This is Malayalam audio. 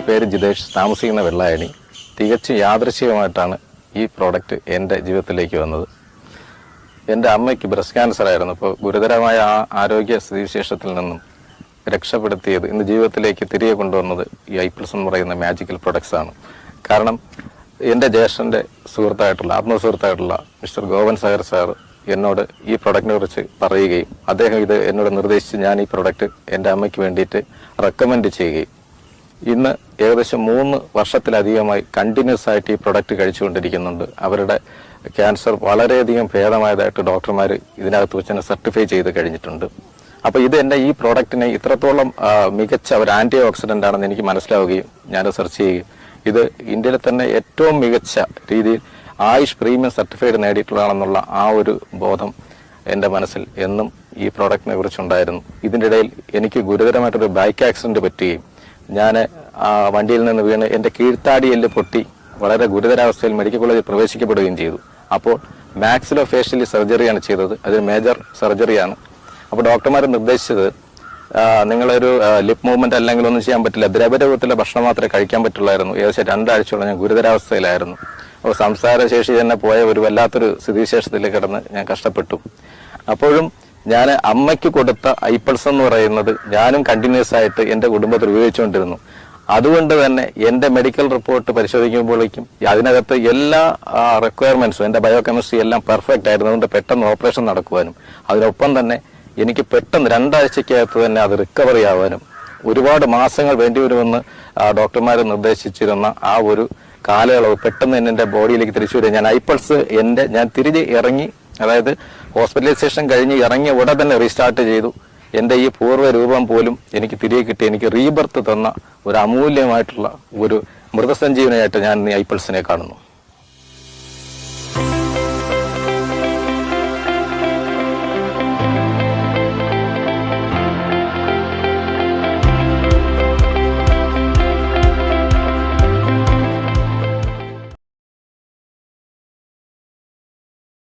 പേര് ജിതേഷ്, താമസിക്കുന്ന വെള്ളായണി. തികച്ചും യാദൃശ്ചികമായിട്ടാണ് ഈ പ്രോഡക്റ്റ് എൻ്റെ ജീവിതത്തിലേക്ക് വന്നത്. എൻ്റെ അമ്മയ്ക്ക് ബ്രസ്റ്റ് ക്യാൻസർ ആയിരുന്നു. അപ്പോൾ ഗുരുതരമായ ആ ആരോഗ്യ സ്ഥിതിവിശേഷത്തിൽ നിന്നും രക്ഷപ്പെടുത്തിയത്, ഇന്ന് ജീവിതത്തിലേക്ക് തിരികെ കൊണ്ടുവന്നത് ഈ ഐപ്പിൾസ് എന്ന് പറയുന്ന മാജിക്കൽ പ്രൊഡക്ട്സ് ആണ്. കാരണം എൻ്റെ ജ്യേഷ്ഠൻ്റെ ആത്മസുഹൃത്തായിട്ടുള്ള മിസ്റ്റർ ഗോവൻ സാഗർ സാർ എന്നോട് ഈ പ്രൊഡക്റ്റിനെ കുറിച്ച് പറയുകയും അദ്ദേഹം ഇത് എന്നോട് നിർദ്ദേശിച്ച് ഞാൻ ഈ പ്രൊഡക്റ്റ് എൻ്റെ അമ്മയ്ക്ക് വേണ്ടിയിട്ട് റെക്കമെൻഡ് ചെയ്യുകയും ഇന്ന് ഏകദേശം 3 വർഷത്തിലധികമായി കണ്ടിന്യൂസ് ആയിട്ട് ഈ പ്രൊഡക്റ്റ് കഴിച്ചുകൊണ്ടിരിക്കുന്നുണ്ട്. അവരുടെ ക്യാൻസർ വളരെയധികം ഭേദമായതായിട്ട് ഡോക്ടർമാർ ഇതിനകത്ത് വെച്ച് തന്നെ സർട്ടിഫൈ ചെയ്ത് കഴിഞ്ഞിട്ടുണ്ട്. അപ്പോൾ ഇത് എൻ്റെ ഈ പ്രോഡക്റ്റിനെ ഇത്രത്തോളം മികച്ച ഒരു ആൻറ്റി ഓക്സിഡൻ്റ് ആണെന്ന് എനിക്ക് മനസ്സിലാവുകയും ഞാൻ സെർച്ച് ചെയ്യുകയും ഇത് ഇന്ത്യയിലെ തന്നെ ഏറ്റവും മികച്ച രീതിയിൽ ആയുഷ് പ്രീമിയം സർട്ടിഫൈഡ് നേടിയിട്ടുള്ളതാണെന്നുള്ള ആ ഒരു ബോധം എൻ്റെ മനസ്സിൽ എന്നും ഈ പ്രോഡക്റ്റിനെ കുറിച്ചുണ്ടായിരുന്നു. ഇതിൻ്റെ ഇടയിൽ എനിക്ക് ഗുരുതരമായിട്ടൊരു ബൈക്ക് ആക്സിഡൻറ്റ് പറ്റുകയും ഞാൻ വണ്ടിയിൽ നിന്ന് വീണ് എൻ്റെ കീഴ്ത്താടി എല്ല് പൊട്ടി വളരെ ഗുരുതരാവസ്ഥയിൽ മെഡിക്കൽ കോളേജിൽ പ്രവേശിക്കപ്പെടുകയും ചെയ്തു. അപ്പോൾ മാക്സിലോ ഫേഷ്യലി സർജറിയാണ് ചെയ്തത്. അതൊരു മേജർ സർജറിയാണ്. അപ്പോൾ ഡോക്ടർമാർ നിർദ്ദേശിച്ചത് നിങ്ങളൊരു ലിപ് മൂവ്മെന്റ് അല്ലെങ്കിൽ ഒന്നും ചെയ്യാൻ പറ്റില്ല, ദ്രവരൂപത്തിലെ ഭക്ഷണം മാത്രമേ കഴിക്കാൻ പറ്റുള്ളായിരുന്നു. ഏകദേശം 2 ആഴ്ചയോളം ഞാൻ ഗുരുതരാവസ്ഥയിലായിരുന്നു. അപ്പോൾ സംസാരശേഷി തന്നെ പോയ ഒരു വല്ലാത്തൊരു സ്ഥിതിവിശേഷത്തിലേക്ക് കിടന്ന് ഞാൻ കഷ്ടപ്പെട്ടു. അപ്പോഴും ഞാൻ അമ്മയ്ക്ക് കൊടുത്ത ഐപ്പിൾസ് എന്ന് പറയുന്നത് ഞാനും കണ്ടിന്യൂസ് ആയിട്ട് എൻ്റെ കുടുംബത്തിൽ ഉപയോഗിച്ചുകൊണ്ടിരുന്നു. അതുകൊണ്ട് തന്നെ എൻ്റെ മെഡിക്കൽ റിപ്പോർട്ട് പരിശോധിക്കുമ്പോഴേക്കും അതിനകത്ത് എല്ലാ റിക്വയർമെന്റ്സും എൻ്റെ ബയോകെമിസ്ട്രി എല്ലാം പെർഫെക്റ്റ് ആയിരുന്നു. അതുകൊണ്ട് പെട്ടെന്ന് ഓപ്പറേഷൻ നടക്കുവാനും അതിനൊപ്പം തന്നെ എനിക്ക് പെട്ടെന്ന് 2 ആഴ്ചക്കകത്ത് തന്നെ അത് റിക്കവറി ആവാനും ഒരുപാട് മാസങ്ങൾ വേണ്ടിവരുമെന്ന് ഡോക്ടർമാർ നിർദ്ദേശിച്ചിരുന്ന ആ ഒരു കാലയളവ് പെട്ടെന്ന് തന്നെ എൻ്റെ ബോഡിയിലേക്ക് തിരിച്ചു വരിക. ഞാൻ ഐപ്പിൾസ് ഞാൻ തിരികെ ഇറങ്ങി, അതായത് ഹോസ്പിറ്റലൈസേഷൻ കഴിഞ്ഞ് ഇറങ്ങിയ ഉടനെ തന്നെ റീസ്റ്റാർട്ട് ചെയ്തു. എൻ്റെ ഈ പൂർവ്വ രൂപം പോലും എനിക്ക് തിരികെ കിട്ടി. എനിക്ക് റീബർത്ത് തന്ന ഒരു അമൂല്യമായിട്ടുള്ള ഒരു മൃതസഞ്ജീവനായിട്ട് ഞാൻ ഈ ഐപ്പിൾസിനെ കാണുന്നു.